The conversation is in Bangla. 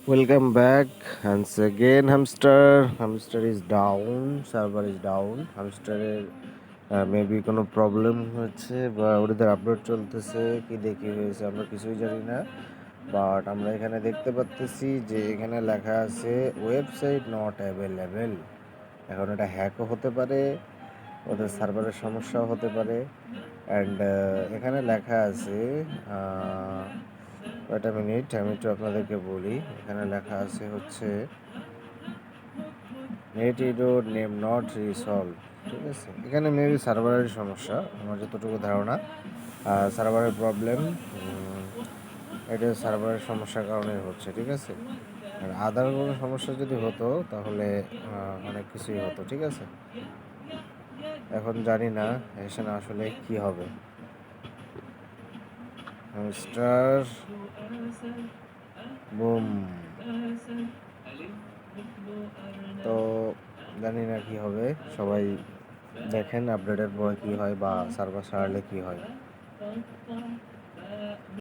Welcome back. Once again, hamster is down. Server is down. hamster maybe কোনো প্রবলেম হচ্ছে বা ওদের আপলোড চলতেছে কি দেখি হয়েছে আমরা কিছুই জানি না। বাট আমরা এখানে দেখতে পাচ্তেছি যে এখানে লেখা আছে ওয়েবসাইট নট অ্যাভেলেবেল। এখন এটা হ্যাকও হতে পারে, ওদের সার্ভারের সমস্যাও হতে পারে। অ্যান্ড এখানে লেখা আছে একটা মিনিট, আমি একটু আপনাদেরকে বলি। এখানে লেখা আছে হচ্ছে net error name not resolve. ঠিক আছে, এখানে মেবি সার্ভারের সমস্যা, আমার যতটুকু ধারণা সার্ভারের প্রবলেম। এটা সার্ভারের সমস্যার কারণে হচ্ছে। ঠিক আছে, আর আদার কোনো সমস্যা যদি হতো তাহলে অনেক কিছুই হতো। ঠিক আছে, এখন জানি না এখানে আসলে কি হবে। স্টার বুম, তো জানি না কি হবে। সবাই দেখেন আপডেটের পরে কি হয় বা সার্ভার সারলে কি হয়।